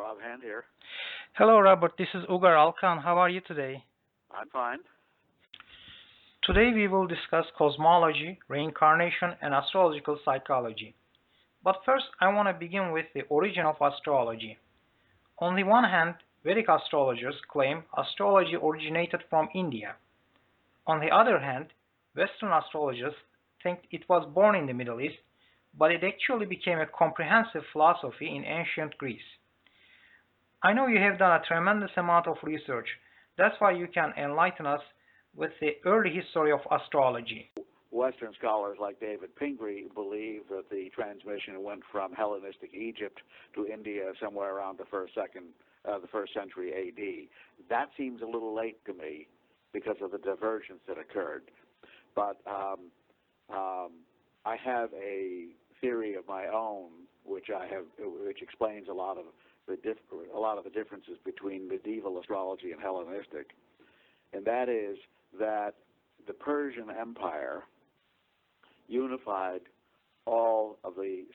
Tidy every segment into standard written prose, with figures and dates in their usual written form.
Rob Hand here. Hello, Robert. This is ugur.brooklyn. How are you today? I'm fine. Today we will discuss cosmology, reincarnation, and astrological psychology. But first, I want to begin with the origin of astrology. On the one hand, Vedic astrologers claim astrology originated from India. On the other hand, Western astrologers think it was born in the Middle East, but it actually became a comprehensive philosophy in ancient Greece. I know you have done a tremendous amount of research. That's why you can enlighten us with the early history of astrology. Western scholars like David Pingree believe that the transmission went from Hellenistic Egypt to India somewhere around the first century A.D. That seems a little late to me because of the divergence that occurred. But I have a theory of my own, which explains a lot of the differences between medieval astrology and Hellenistic, and that is that the Persian Empire unified all of the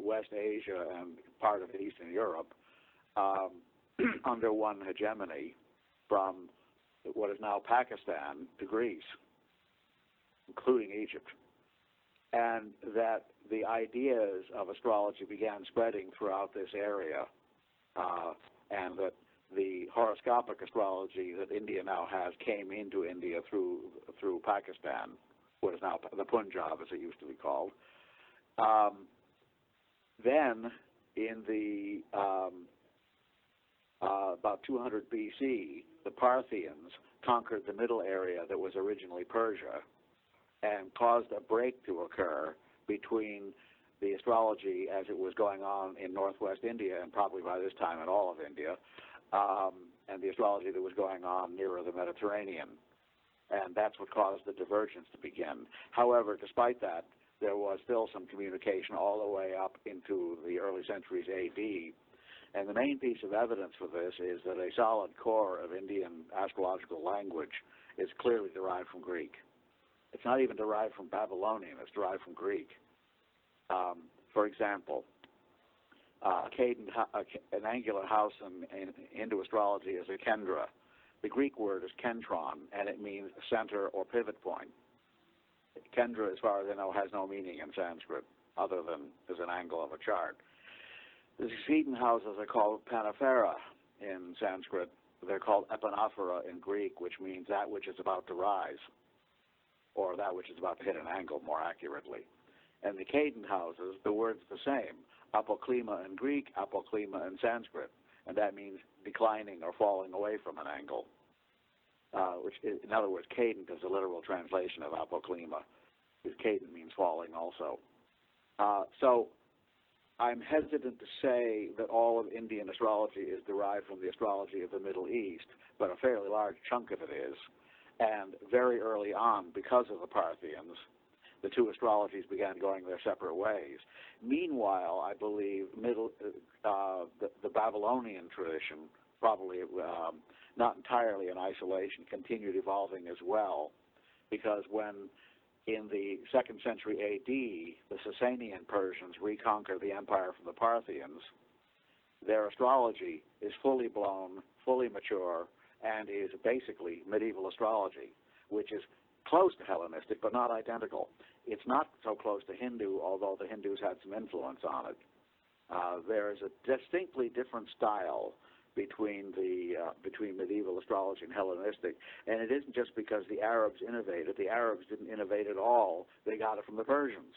West Asia and part of Eastern Europe under one hegemony, from what is now Pakistan to Greece, including Egypt, and that the ideas of astrology began spreading throughout this area, and that the horoscopic astrology that India now has came into India through Pakistan, what is now the Punjab, as it used to be called. Then, in the about 200 BC, the Parthians conquered the middle area that was originally Persia, and caused a break to occur between the astrology as it was going on in northwest India, and probably by this time in all of India, and the astrology that was going on nearer the Mediterranean. And that's what caused the divergence to begin. However, despite that, there was still some communication all the way up into the early centuries A.D., and the main piece of evidence for this is that a solid core of Indian astrological language is clearly derived from Greek. It's not even derived from Babylonian, it's derived from Greek. For example, an angular house in Hindu astrology is a kendra. The Greek word is kentron, and it means center or pivot point. Kendra, as far as I know, has no meaning in Sanskrit other than as an angle of a chart. The succeeding houses are called panaphera in Sanskrit. They're called epanaphora in Greek, which means that which is about to rise, or that which is about to hit an angle more accurately. And the cadent houses, the word's the same. Apoklima in Greek, apoklima in Sanskrit, and that means declining or falling away from an angle. In other words, cadent is a literal translation of apoklima, because cadent means falling also. So I'm hesitant to say that all of Indian astrology is derived from the astrology of the Middle East, but a fairly large chunk of it is. And very early on, because of the Parthians, the two astrologies began going their separate ways. Meanwhile, I believe the Babylonian tradition, probably not entirely in isolation, continued evolving as well, because when in the 2nd century A.D., the Sasanian Persians reconquer the empire from the Parthians, their astrology is fully blown, fully mature, and is basically medieval astrology, which is close to Hellenistic, but not identical. It's not so close to Hindu, although the Hindus had some influence on it. There is a distinctly different style between medieval astrology and Hellenistic, and it isn't just because the Arabs innovated. The Arabs didn't innovate at all. They got it from the Persians.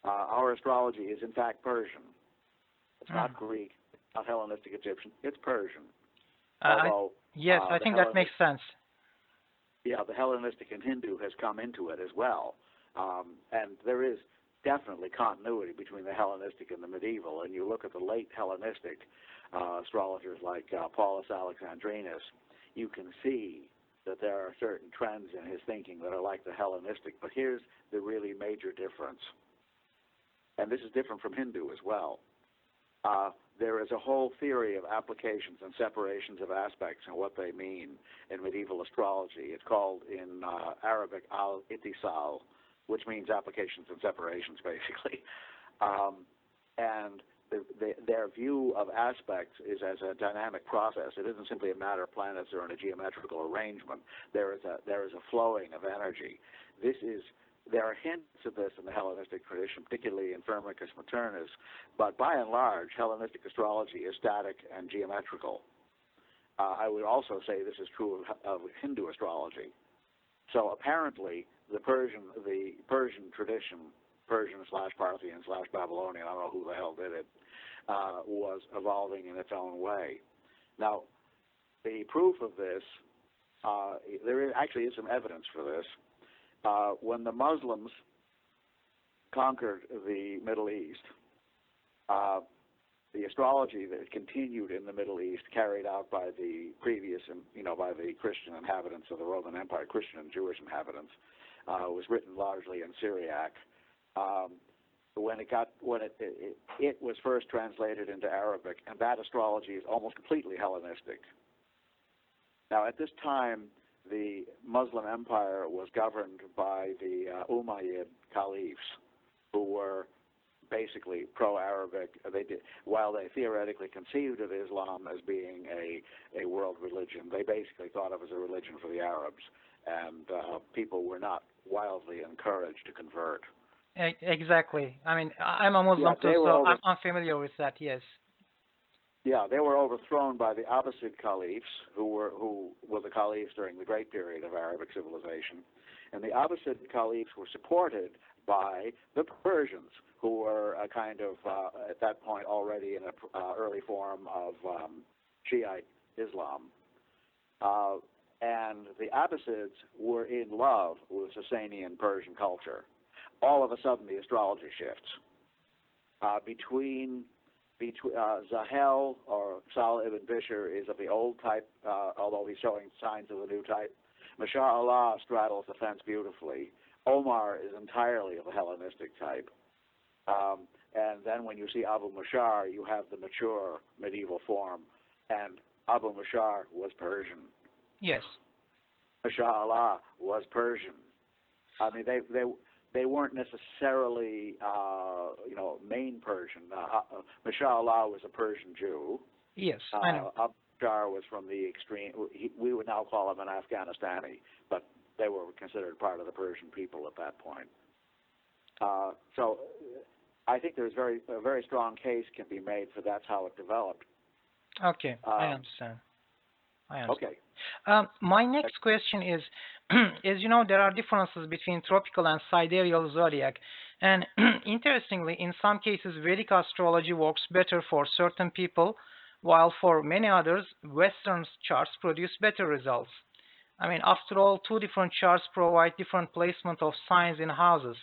Our astrology is, in fact, Persian. It's not Greek, not Hellenistic Egyptian. It's Persian. Yes, I think that makes sense. Yeah, the Hellenistic and Hindu has come into it as well. And there is definitely continuity between the Hellenistic and the medieval. And you look at the late Hellenistic astrologers like Paulus Alexandrinus, you can see that there are certain trends in his thinking that are like the Hellenistic. But here's the really major difference. And this is different from Hindu as well. There is a whole theory of applications and separations of aspects and what they mean in medieval astrology. It's called in Arabic al-ittisal, which means applications and separations, basically. And their view of aspects is as a dynamic process. It isn't simply a matter of planets or in a geometrical arrangement. There is a flowing of energy. There are hints of this in the Hellenistic tradition, particularly in Firmicus Maternus, but by and large, Hellenistic astrology is static and geometrical. I would also say this is true of Hindu astrology. So apparently, the Persian tradition, Persian/Parthian/Babylonian, I don't know who the hell did it, was evolving in its own way. Now, the proof of this, there actually is some evidence for this. When the Muslims conquered the Middle East, the astrology that continued in the Middle East, carried out by the previous, by the Christian inhabitants of the Roman Empire, Christian and Jewish inhabitants, was written largely in Syriac. When it was first translated into Arabic, and that astrology is almost completely Hellenistic. Now, at this time, the Muslim Empire was governed by the Umayyad caliphs, who were basically pro-Arabic. While they theoretically conceived of Islam as being a world religion, they basically thought of it as a religion for the Arabs, and people were not wildly encouraged to convert. Exactly. I mean, I'm a Muslim too, so I'm familiar with that. Yes. Yeah, they were overthrown by the Abbasid caliphs, who were the caliphs during the great period of Arabic civilization, and the Abbasid caliphs were supported by the Persians, who were a kind of at that point already in an early form of Shiite Islam, and the Abbasids were in love with Sasanian Persian culture. All of a sudden, the astrology shifts between Zahel, or Sal ibn Bishr, is of the old type, although he's showing signs of the new type. Mashar Allah straddles the fence beautifully. Omar is entirely of a Hellenistic type. And then when you see Abu Mashar, you have the mature medieval form. And Abu Mashar was Persian. Yes. Mashar Allah was Persian. I mean, they weren't necessarily, main Persian. Mashar Allah was a Persian Jew. Yes, I know. Abu Mashar was from the extreme. We would now call him an Afghanistani, but they were considered part of the Persian people at that point. So I think there's a very strong case can be made for that's how it developed. Okay, I understand. Okay. My next question is, as you know, there are differences between tropical and sidereal zodiac. And interestingly, in some cases, Vedic astrology works better for certain people, while for many others, Western charts produce better results. I mean, after all, two different charts provide different placement of signs in houses.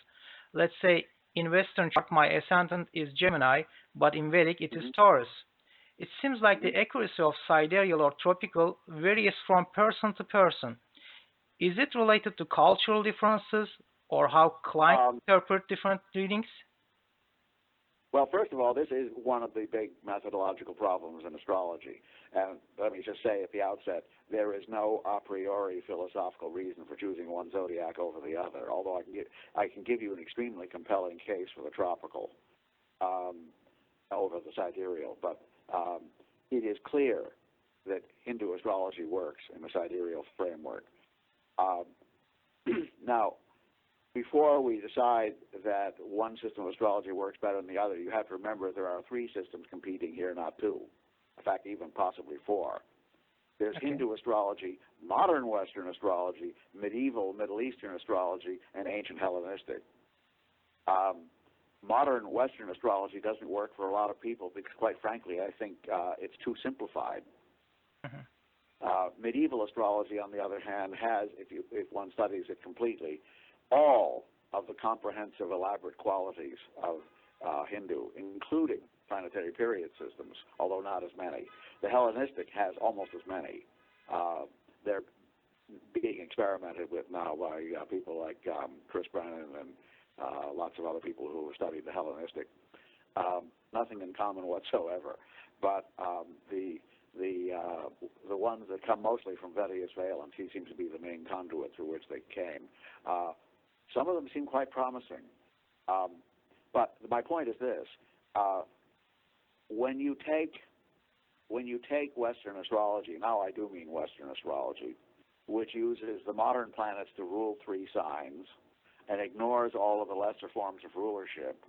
Let's say in Western chart, my ascendant is Gemini, but in Vedic, it is Taurus. It seems like the accuracy of sidereal or tropical varies from person to person. Is it related to cultural differences or how clients interpret different readings? Well, first of all, this is one of the big methodological problems in astrology. And let me just say at the outset, there is no a priori philosophical reason for choosing one zodiac over the other, although I can give you an extremely compelling case for the tropical over the sidereal. But it is clear that Hindu astrology works in the sidereal framework. Now, before we decide that one system of astrology works better than the other, you have to remember there are three systems competing here, not two. In fact, even possibly four. There's Hindu astrology, modern Western astrology, medieval Middle Eastern astrology, and ancient Hellenistic. Modern Western astrology doesn't work for a lot of people because, quite frankly, I think it's too simplified. Medieval astrology, on the other hand, has, if one studies it completely, all of the comprehensive, elaborate qualities of Hindu, including planetary period systems, although not as many. The Hellenistic has almost as many. They're being experimented with now by people like Chris Brennan and lots of other people who have studied the Hellenistic. Nothing in common whatsoever, but the ones that come mostly from Vedic Vale, and he seems to be the main conduit through which they came. Some of them seem quite promising. But my point is this. when you take Western astrology, now I do mean Western astrology, which uses the modern planets to rule 3 signs and ignores all of the lesser forms of rulership,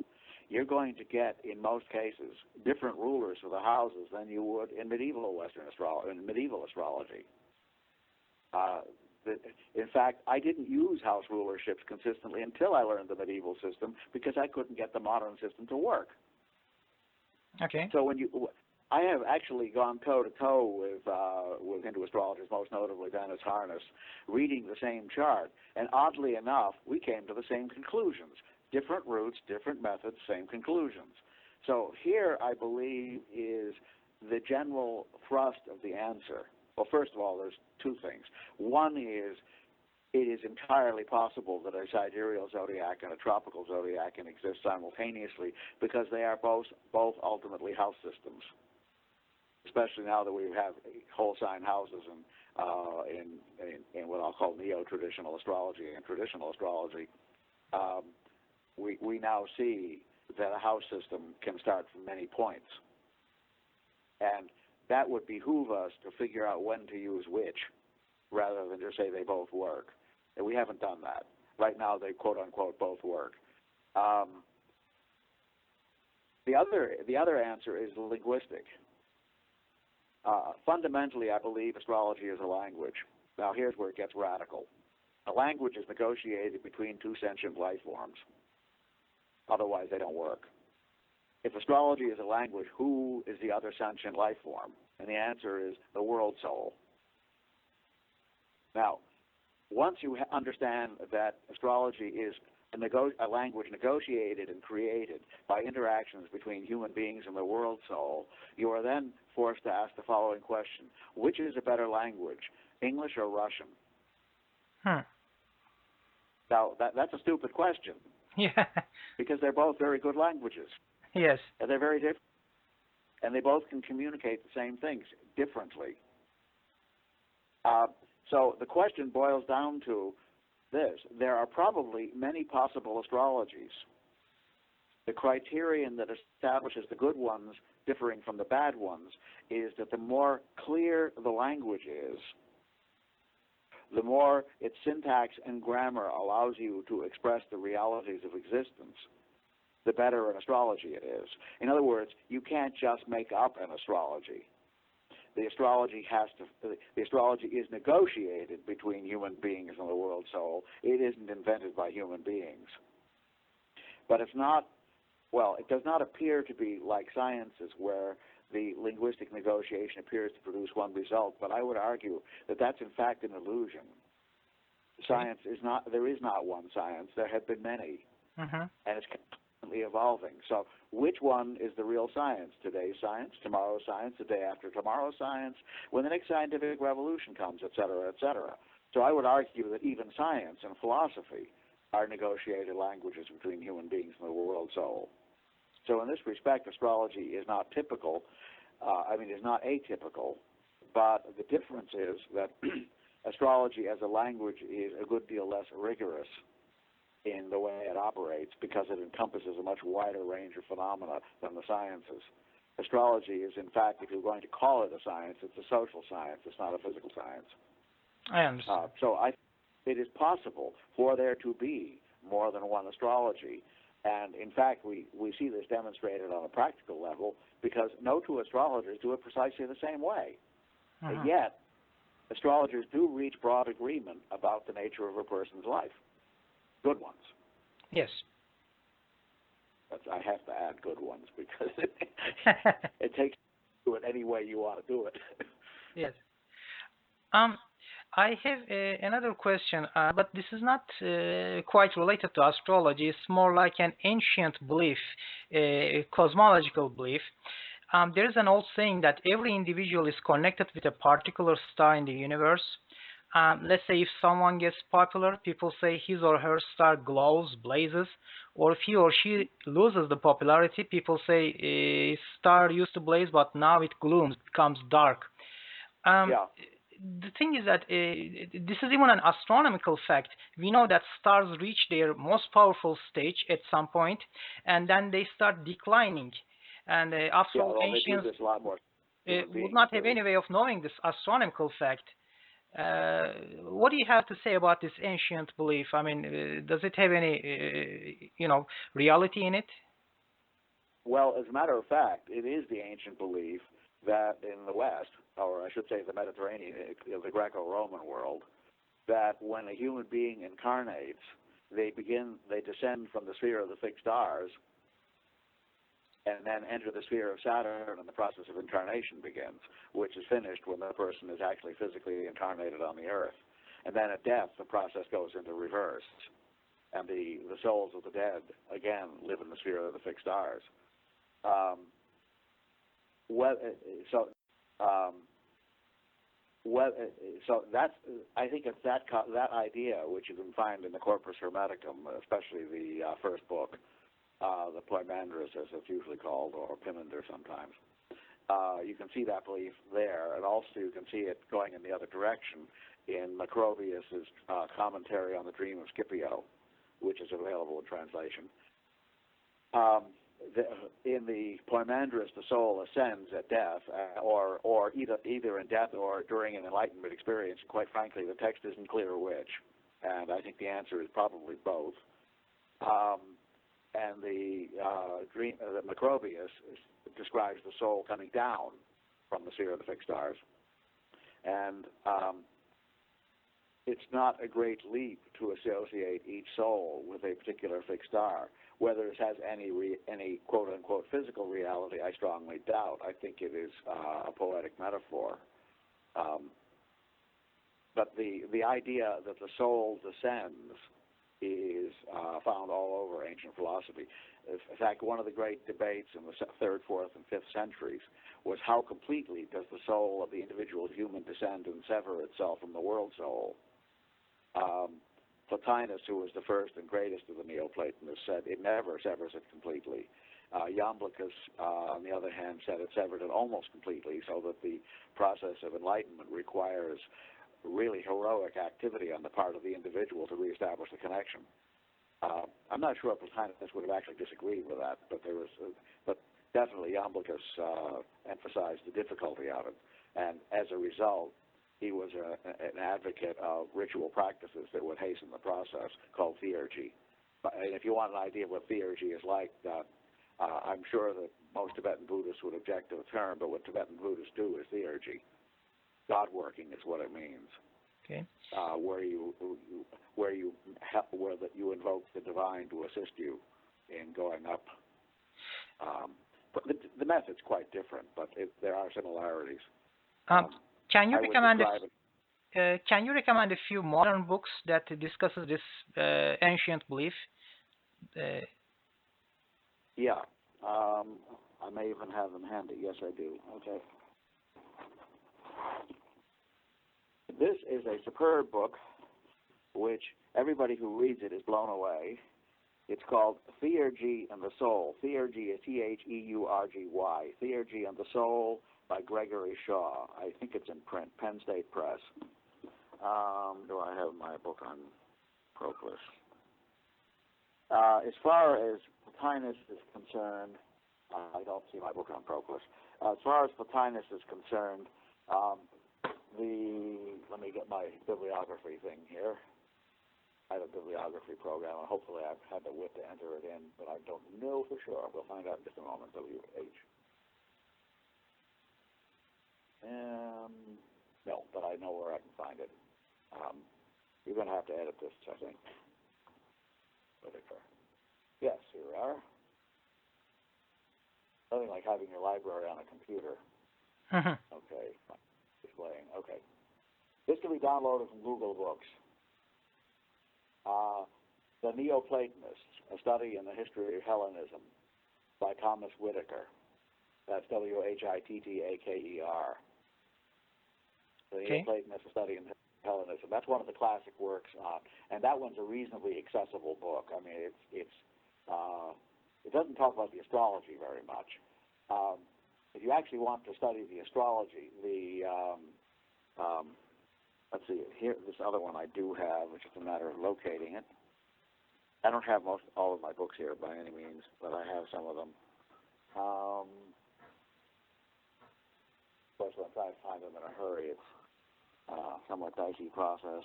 you're going to get, in most cases, different rulers for the houses than you would in medieval astrology. In fact, I didn't use house rulerships consistently until I learned the medieval system because I couldn't get the modern system to work. Okay. So I have actually gone toe-to-toe with Hindu astrologers, most notably Dennis Harness, reading the same chart. And oddly enough, we came to the same conclusions. Different routes, different methods, same conclusions. So here, I believe, is the general thrust of the answer. Well, first of all, there's 2 things. One is it is entirely possible that a sidereal zodiac and a tropical zodiac can exist simultaneously because they are both ultimately house systems, especially now that we have whole sign houses in what I'll call neo-traditional astrology and traditional astrology. We now see that a house system can start from many points. And that would behoove us to figure out when to use which, rather than just say they both work. And we haven't done that. Right now, they quote-unquote both work. The other answer is linguistic. Fundamentally, I believe astrology is a language. Now, here's where it gets radical. A language is negotiated between 2 sentient life forms. Otherwise, they don't work. If astrology is a language, who is the other sentient life form? And the answer is the world soul. Now, once you understand that astrology is a language negotiated and created by interactions between human beings and the world soul, you are then forced to ask the following question: which is a better language, English or Russian? Now, that's a stupid question. Yeah. Because they're both very good languages. Yes. And they're very different. And they both can communicate the same things differently. So the question boils down to this: there are probably many possible astrologies. The criterion that establishes the good ones differing from the bad ones is that the more clear the language is, the more its syntax and grammar allows you to express the realities of existence, the better an astrology it is. In other words, you can't just make up an astrology. The astrology is negotiated between human beings and the world soul. It isn't invented by human beings. But it does not appear to be like sciences where the linguistic negotiation appears to produce one result, but I would argue that that's in fact an illusion. Science is not, there is not one science. There have been many, and it's constantly evolving. So which one is the real science? Today's science, tomorrow's science, the day after tomorrow's science, when the next scientific revolution comes, et cetera, et cetera. So I would argue that even science and philosophy are negotiated languages between human beings and the world soul. So in this respect, astrology is not typical, is not atypical, but the difference is that astrology as a language is a good deal less rigorous in the way it operates because it encompasses a much wider range of phenomena than the sciences. Astrology is, in fact, if you're going to call it a science, it's a social science. It's not a physical science. I understand. It is possible for there to be more than one astrology. And in fact, we see this demonstrated on a practical level because no 2 astrologers do it precisely the same way. And yet, astrologers do reach broad agreement about the nature of a person's life. Good ones. Yes. I have to add good ones because it takes you to do it any way you want to do it. Yes. I have another question, but this is not quite related to astrology. It's more like an ancient belief, cosmological belief. There is an old saying that every individual is connected with a particular star in the universe. Let's say if someone gets popular, people say his or her star glows, blazes, or if he or she loses the popularity, people say his star used to blaze, but now it glooms, becomes dark. The thing is that this is even an astronomical fact. We know that stars reach their most powerful stage at some point, and then they start declining. and Yeah, well, they do Ancient this a lot more human would beings not have do. any way of knowing this astronomical fact. What do you have to say about this ancient belief? I mean, does it have any, reality in it? Well, as a matter of fact, it is the ancient belief that in the West, or I should say the Mediterranean, the Greco-Roman world, that when a human being incarnates, they descend from the sphere of the fixed stars and then enter the sphere of Saturn, and the process of incarnation begins, which is finished when the person is actually physically incarnated on the earth. And then at death, the process goes into reverse, and the souls of the dead, again, live in the sphere of the fixed stars. So that's, I think it's that idea which you can find in the Corpus Hermeticum, especially the first book, the Poimandres, as it's usually called, or Pimander sometimes. You can see that belief there, and also you can see it going in the other direction in Macrobius's commentary on the Dream of Scipio, which is available in translation. In the Poimandres, the soul ascends at death, or either in death or during an enlightenment experience. Quite frankly, the text isn't clear which, and I think the answer is probably both. And the Macrobius describes the soul coming down from the sphere of the fixed stars, and it's not a great leap to associate each soul with a particular fixed star. Whether it has any quote-unquote physical reality, I strongly doubt. I think it is a poetic metaphor. But the idea that the soul descends is found all over ancient philosophy. In fact, one of the great debates in the 3rd, 4th, and 5th centuries was how completely does the soul of the individual human descend and sever itself from the world soul. Plotinus, who was the first and greatest of the Neoplatonists, said it never severs it completely. Iamblichus, on the other hand, said it severed it almost completely, so that the process of enlightenment requires really heroic activity on the part of the individual to reestablish the connection. I'm not sure if Plotinus would have actually disagreed with that, but definitely Iamblichus emphasized the difficulty of it, and as a result, he was an advocate of ritual practices that would hasten the process, called Theurgy. And if you want an idea of what Theurgy is like, I'm sure that most Tibetan Buddhists would object to the term, but what Tibetan Buddhists do is Theurgy. God working is what it means. Okay. Where you invoke the divine to assist you in going up. But the method's quite different, but there are similarities. Can you recommend a few modern books that discusses this ancient belief? Yeah, I may even have them handy. Yes, I do. Okay. This is a superb book, which everybody who reads it is blown away. It's called Theurgy and the Soul. Theurgy is Theurgy. Theurgy and the Soul by Gregory Shaw. I think it's in print, Penn State Press. Do I have my book on Proclus? As far as Plotinus is concerned, I don't see my book on Proclus. As far as Plotinus is concerned, let me get my bibliography thing here. I have a bibliography program, and hopefully I've had the wit to enter it in, but I don't know for sure. We'll find out in just a moment. WH. No, but I know where I can find it. You're going to have to edit this, I think. Yes, here we are. Nothing like having your library on a computer. Okay, displaying. Okay. This can be downloaded from Google Books. The Neoplatonists, A Study in the History of Hellenism by Thomas Whitaker. That's Whittaker. The Neoplatonists, A Study in Hellenism. That's one of the classic works, and that one's a reasonably accessible book. I mean, it doesn't talk about the astrology very much. If you actually want to study the astrology, let's see, here, this other one I do have, which is a matter of locating it. I don't have all of my books here by any means, but I have some of them. Of course, when I'm trying to find them in a hurry, it's a somewhat dicey process.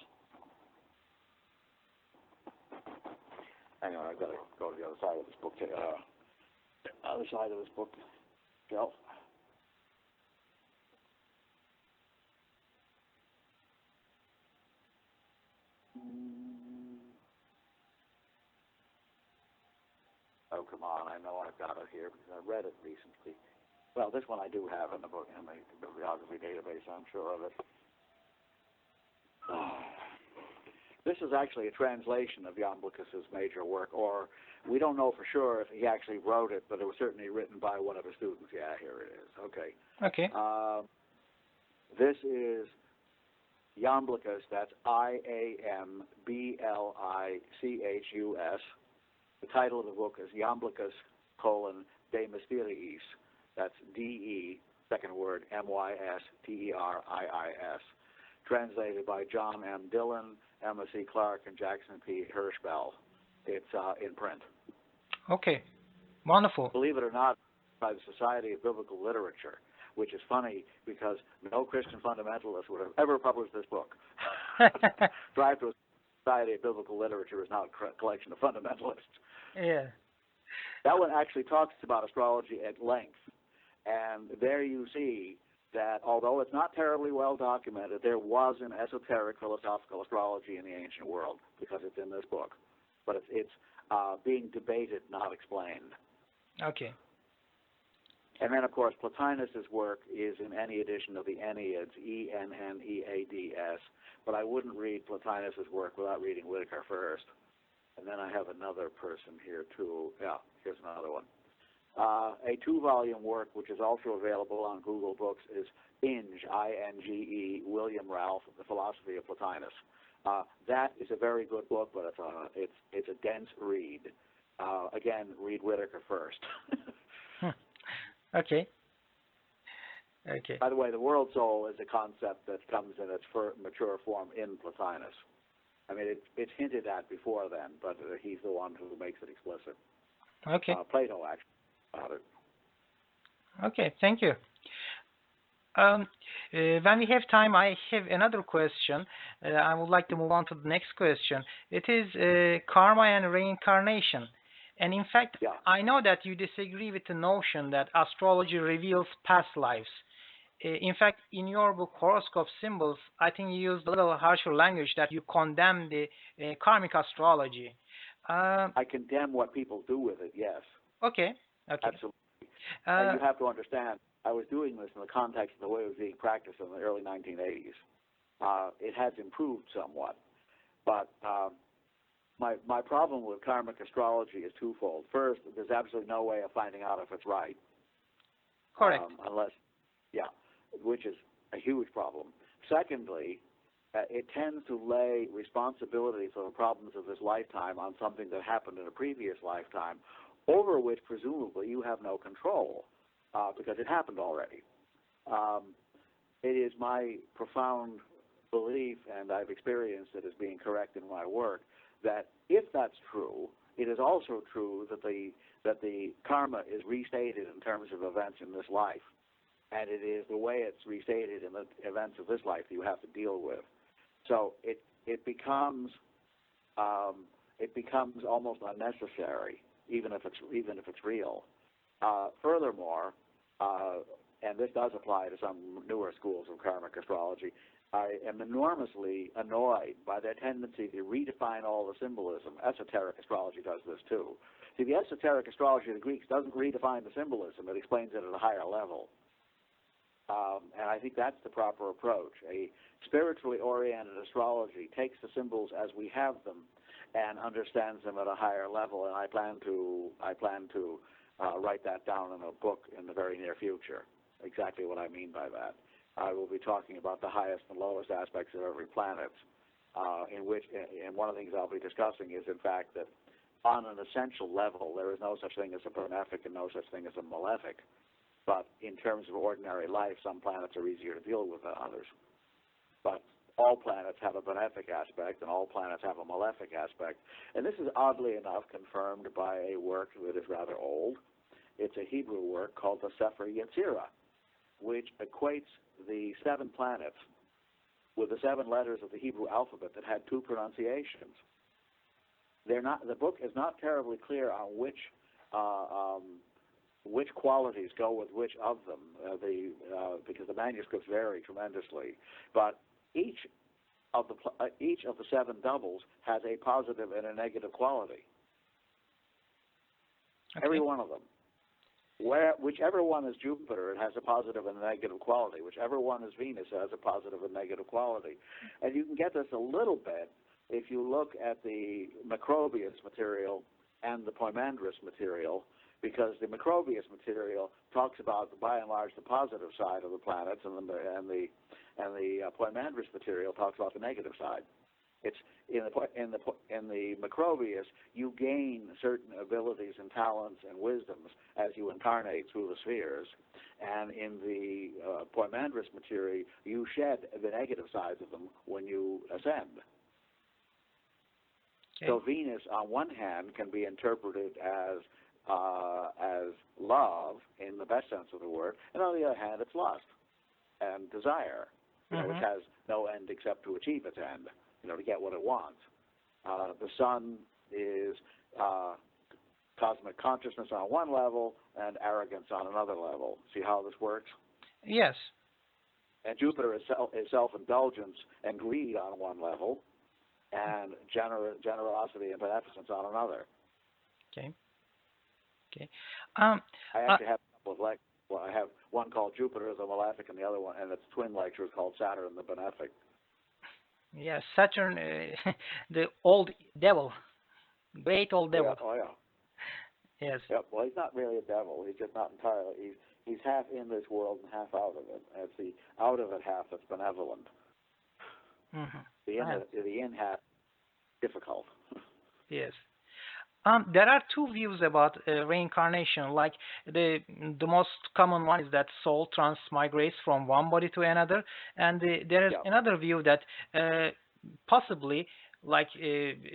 Hang on, I've got to go to the other side of this book. Other side of this book shelf. Oh, come on, I know I've got it here because I read it recently. Well, this one I do have in the book, in the bibliography database, I'm sure of it. This is actually a translation of Iamblichus's major work, or we don't know for sure if he actually wrote it, but it was certainly written by one of his students. Yeah, here it is. Okay. Okay. This is Iamblichus, that's I-A-M-B-L-I-C-H-U-S. The title of the book is Iamblichus, De Mysteriis. That's D-E, second word, M-Y-S-T-E-R-I-I-S. Translated by John M. Dillon, Emma C. Clark, and Jackson P. Hirschbell. It's in print. Okay. Wonderful. Believe it or not, by the Society of Biblical Literature, which is funny because no Christian fundamentalist would have ever published this book. Drive to a Society of Biblical Literature is now a collection of fundamentalists. Yeah. That one actually talks about astrology at length. And there you see that although it's not terribly well documented, there was an esoteric philosophical astrology in the ancient world because it's in this book. But it's being debated, not explained. Okay. And then, of course, Plotinus's work is in any edition of the Enneads, E-N-N-E-A-D-S. But I wouldn't read Plotinus's work without reading Whitaker first. And then I have another person here, too. Yeah, here's another one. A 2-volume work, which is also available on Google Books, is Inge, I-N-G-E, William Ralph, The Philosophy of Plotinus. That is a very good book, but it's a dense read. Again, read Whitaker first. Okay. Okay. By the way, the world soul is a concept that comes in its mature form in Plotinus. I mean, it's hinted at before then, but he's the one who makes it explicit. Okay. Plato actually about it. Okay, thank you. When we have time, I have another question. I would like to move on to the next question. It is karma and reincarnation. And in fact, Yeah. I know that you disagree with the notion that astrology reveals past lives. In fact, in your book, Horoscope Symbols, I think you used a little harsher language that you condemn the karmic astrology. I condemn what people do with it, yes. Okay. Okay. Absolutely. And you have to understand, I was doing this in the context of the way it was being practiced in the early 1980s. It has improved somewhat, but my problem with karmic astrology is twofold. First, there's absolutely no way of finding out if it's right. Correct. Which is a huge problem. Secondly, it tends to lay responsibility for the problems of this lifetime on something that happened in a previous lifetime, over which presumably you have no control, because it happened already. It is my profound belief, and I've experienced it as being correct in my work, that if that's true, it is also true that the karma is restated in terms of events in this life, and it is the way it's restated in the events of this life that you have to deal with. So it becomes almost unnecessary, even if it's real. Furthermore, and this does apply to some newer schools of karmic astrology, I am enormously annoyed by their tendency to redefine all the symbolism. Esoteric astrology does this too. See, the esoteric astrology of the Greeks doesn't redefine the symbolism; it explains it at a higher level. And I think that's the proper approach. A spiritually oriented astrology takes the symbols as we have them and understands them at a higher level. And I plan to write that down in a book in the very near future. Exactly what I mean by that. I will be talking about the highest and lowest aspects of every planet. And one of the things I'll be discussing is, in fact, that on an essential level, there is no such thing as a benefic and no such thing as a malefic. But in terms of ordinary life, some planets are easier to deal with than others. But all planets have a benefic aspect, and all planets have a malefic aspect. And this is oddly enough confirmed by a work that is rather old, it's a Hebrew word called the Sefer Yetzirah, which equates the 7 planets with the 7 letters of the Hebrew alphabet that had 2 pronunciations. The book is not terribly clear on which qualities go with which of them, because the manuscripts vary tremendously. But each of the 7 doubles has a positive and a negative quality. Okay. Every one of them. Whichever one is Jupiter, it has a positive and a negative quality. Whichever one is Venus, it has a positive and negative quality. And you can get this a little bit if you look at the Macrobius material and the Poimandris material, because the Macrobius material talks about, by and large, the positive side of the planets, and the Poimandris material talks about the negative side. It's in the Macrobius, you gain certain abilities and talents and wisdoms as you incarnate through the spheres, and in the Poimandris material, you shed the negative sides of them when you ascend. Okay. So Venus, on one hand, can be interpreted as love in the best sense of the word, and on the other hand, it's lust and desire, which has no end except to achieve its end, to get what it wants. The Sun is cosmic consciousness on one level and arrogance on another level. See how this works? Yes. And Jupiter is self-indulgence and greed on one level, and generosity and beneficence on another. Okay. Okay. I actually have a couple of lectures. Well, I have one called Jupiter the Malefic, and the other one, and it's twin lectures called Saturn the Benefic. Yes, Saturn, the old devil, great old devil. Yeah. Oh yeah. Yes. Yep. Well, he's not really a devil. He's just not entirely. He's half in this world and half out of it. And it's the out of it half that's benevolent. The in half difficult. Yes. There are 2 views about reincarnation. Like the most common one is that soul transmigrates from one body to another, and there is another view that possibly, like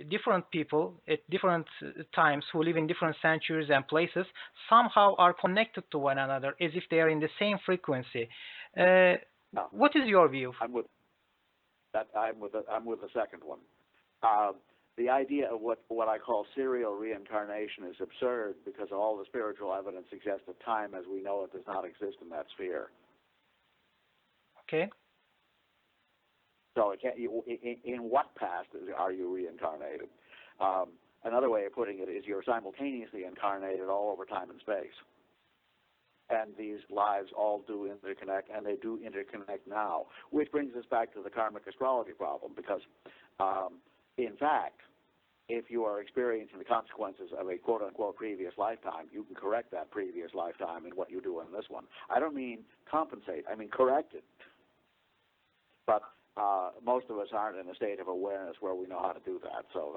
different people at different times who live in different centuries and places somehow are connected to one another as if they are in the same frequency. What is your view? I'm with the second one. The idea of what I call serial reincarnation is absurd because all the spiritual evidence suggests that time as we know it does not exist in that sphere. Okay. So in what past are you reincarnated? Another way of putting it is you're simultaneously incarnated all over time and space. And these lives all do interconnect, and they do interconnect now, which brings us back to the karmic astrology problem, because in fact, if you are experiencing the consequences of a quote-unquote previous lifetime, you can correct that previous lifetime in what you do in this one. I don't mean compensate, I mean correct it. But most of us aren't in a state of awareness where we know how to do that. So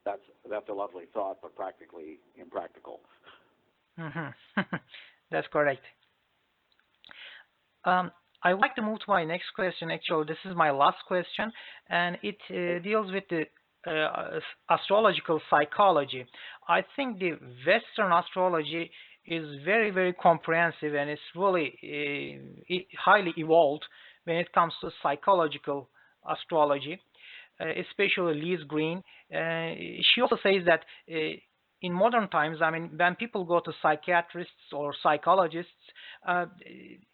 that's a lovely thought, but practically impractical. That's correct. I'd like to move to my next question. Actually, this is my last question, and it deals with the astrological psychology. I think the Western astrology is very, very comprehensive, and it's really highly evolved when it comes to psychological astrology, especially Liz Green. She also says that in modern times, I mean, when people go to psychiatrists or psychologists,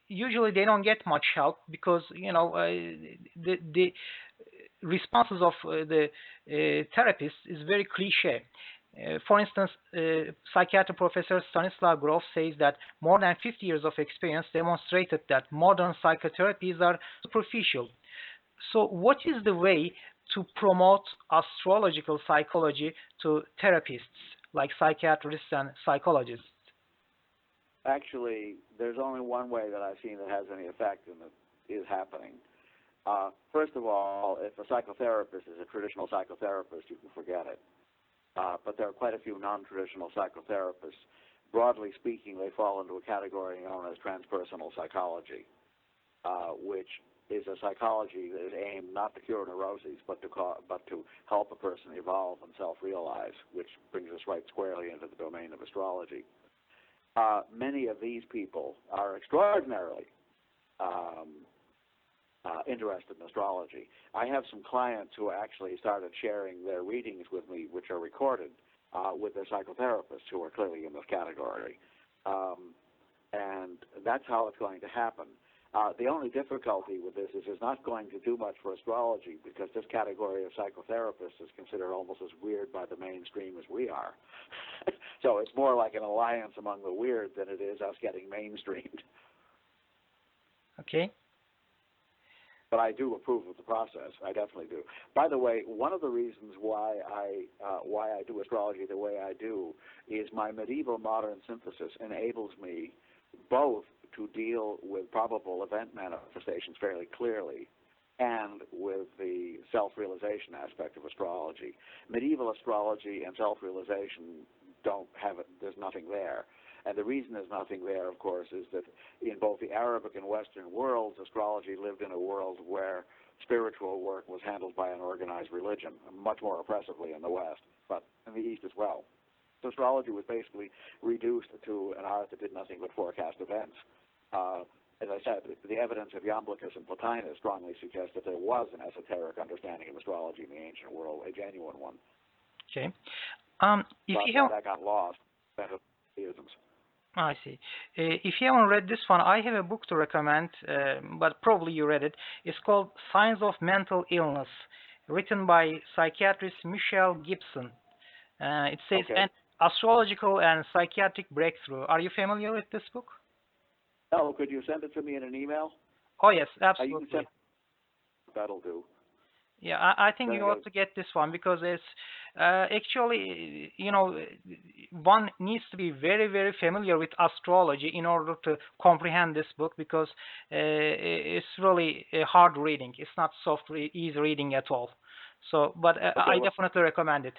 usually they don't get much help because, the responses of the therapist is very cliche. For instance, psychiatry professor Stanislav Grof says that more than 50 years of experience demonstrated that modern psychotherapies are superficial. So what is the way to promote astrological psychology to therapists like psychiatrists and psychologists? Actually, there's only one way that I've seen that has any effect, and it is happening. First of all, if a psychotherapist is a traditional psychotherapist, you can forget it. But there are quite a few non-traditional psychotherapists. Broadly speaking, they fall into a category known as transpersonal psychology, which is a psychology that is aimed not to cure neuroses, but to help a person evolve and self-realize, which brings us right squarely into the domain of astrology. many of these people are extraordinarily interested in astrology. I have some clients who actually started sharing their readings with me, which are recorded with their psychotherapists, who are clearly in this category. And that's how it's going to happen. The only difficulty with this is it's not going to do much for astrology, because this category of psychotherapists is considered almost as weird by the mainstream as we are. So it's more like an alliance among the weird than it is us getting mainstreamed. Okay. But I do approve of the process. I definitely do. By the way, one of the reasons why I do astrology the way I do is my medieval modern synthesis enables me both to deal with probable event manifestations fairly clearly and with the self-realization aspect of astrology. Medieval astrology and self-realization don't have it. There's nothing there. And the reason there's nothing there, of course, is that in both the Arabic and Western worlds, astrology lived in a world where spiritual work was handled by an organized religion, much more oppressively in the West, but in the East as well. So astrology was basically reduced to an art that did nothing but forecast events. As I said, the evidence of Iamblichus and Plotinus strongly suggests that there was an esoteric understanding of astrology in the ancient world, a genuine one. Okay. That got lost. I see. If you haven't read this one, I have a book to recommend, but probably you read it. It's called Signs of Mental Illness, written by psychiatrist Michelle Gibson. It says Okay. An astrological and psychiatric breakthrough. Are you familiar with this book? No, could you send it to me in an email? Oh, yes, You absolutely. can send, that'll do. Yeah, I think you ought to get this one, because it's actually, one needs to be very, very familiar with astrology in order to comprehend this book, because it's really hard reading. It's not easy reading at all. So, but I definitely recommend it.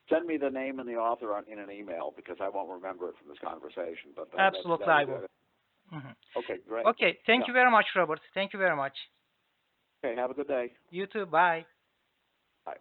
Send me the name and the author in an email, because I won't remember it from this conversation. But absolutely, I will. Mm-hmm. Okay, great. Okay, thank you very much, Robert. Thank you very much. Okay, have a good day. You too. Bye. Bye.